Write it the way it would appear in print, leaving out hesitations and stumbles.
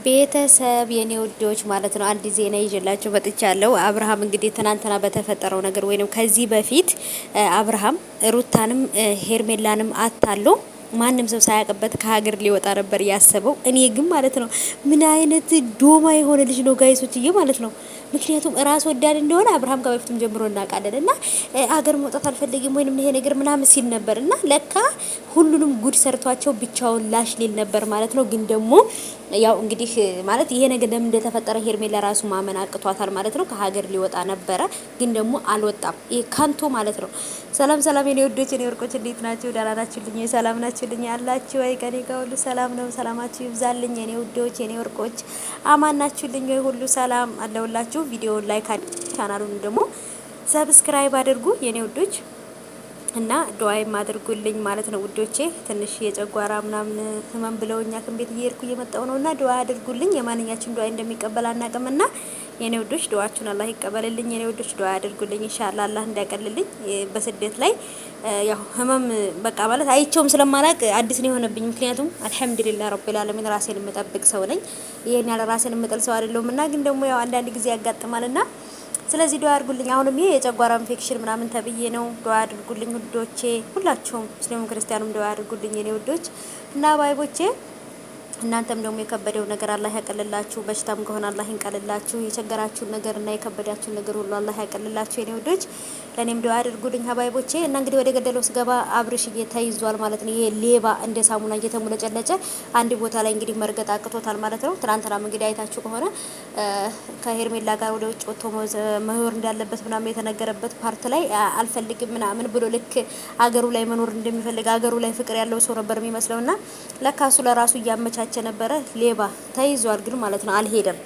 ቤተሰብ የኔ ውዶች ማለት ነው አንድ ዜና ይዤላችሁ መጥቻለሁ። አብርሃም እንግዲህ ትናንትና በተፈጠረው ነገር ወይንም ከዚህ በፊት አብርሃም ሩታንም ሄርሜላንም አታሎ ማንም ሰው ሳያውቅበት ከሀገር ሊወጣ ነበር ያሰበው። እኔ ግን ማለት ነው ምን አይነት ዶማ የሆነ ልጅ ነው ጋይሶችዬ ማለት ነው። ምክንያቱም ራስ ወዳድ እንደሆነ አብርሃም ከበፊትም ጀምሮ እናውቃለን። እና አገር መውጣት አልፈልግም ወይንም ይሄ ነገር ምናምን ሲል ነበር እና ለካ ሁሉንም ጉድ ሰርቷቸው ብቻውን ላሽ ሊል ነበር ማለት ነው። ግን ደግሞ ያው እንግዲህ ማለት ይሄ ነገር ለምን እንደተፈጠረ ሄርሜላ ራሱ ማመን አቅቷታል ማለት ነው። ከሀገር ሊወጣ ነበረ ግን ደግሞ አልወጣም። ይሄ ካንቶ ማለት ነው። ሰላም ሰላም የኔ ወዶች የኔ ወርቆች እንዴት ናችሁ? ደህና ናችሁልኝ? ሰላም ናችሁልኝ? አላችሁ ወይ? ከኔ ጋር ሁሉ ሰላም ነው። ሰላማችሁ ይብዛልኝ የኔ ወዶች የኔ ወርቆች፣ አማን ናችሁልኝ ወይ? ሁሉ ሰላም አለውላችሁ። ቪዲዮውን ላይክ አድርጉ፣ ቻናሉን ደግሞ ሰብስክራይብ አድርጉ የኔ ወዶች እና ዱአይም አድርጉልኝ ማለት ነው ውዶቼ። ትንሽ የጨጓራ ምናምን ህመም ብለውኛ ከቤት እየሄድኩ እየመጣው ነውና ዱአ አድርጉልኝ። የማንኛችን ዱአ እንደሚቀበል አናውቅምና የኔ ውዶች ዱአችሁን አላህ ይቀበልልኝ። የኔ ውዶች ዱአ አድርጉልኝ ኢንሻአላህ አላህ እንዲያቀልልኝ። በስደት ላይ ያው ህመም በቃ ማለት አይቼውም ስለማላቅ አዲስ ነው የሆነብኝ። ምክንያቱም አልহামዱሊላህ ረቢል ዓለሚን ራሴን የምጠብቅ ሰው ነኝ። ይሄን ያለ ራሴን የምጥል ሰው አይደለሁምና ግን ደግሞ ያው አንዳንድ ጊዜ ያጋጥማልና ስለዚህ ዱአ አድርጉልኝ። አሁንም ይሄ የጨጓራ ኢንፌክሽን ምናምን ተብዬ ነው። ዱአ አድርጉልኝ ውዶቼ፣ ሁላችሁም ሙስሊሙም ክርስቲያኑም ዱአ አድርጉልኝ የኔ ውዶች እና ባይቦቼ። እናንተም ደግሞ የከበደው ነገር አላህ ያቀልላችሁ። በሽታም ከሆነ አላህ ይንቀልላችሁ። የቸገራችሁን ነገር እና የከበዳችሁን ነገር ሁሉ አላህ ያቀልላችሁ የኔ ውዶች። ለኔም ዱአ አድርጉልኝ ሀባይቦቼ። እና እንግዲህ ወደ ገደለው ስገባ አብርሽ ተይዟል ማለት ነው። ይሄ ሌባ እንደ ሳሙና እየተሙለጨለጨ አንድ ቦታ ላይ እንግዲህ መርገጥ አቅቶታል ማለት ነው። ትናንትናም እንግዲህ አይታችሁ ከሆነ ከሄርሜላ ጋር ወደ ውጭ ወጥቶ መኖር እንዳለበት ምናምን የተነገረበት ፓርት ላይ አልፈልግም ምናምን ብሎ ልክ አገሩ ላይ መኖር እንደሚፈልግ አገሩ ላይ ፍቅር ያለው ሰው ነበር የሚመስለውና ለካሱ ለራሱ እያመቻቸ ነበረ። ሌባ ተይዟል ግን ማለት ነው። አልሄደም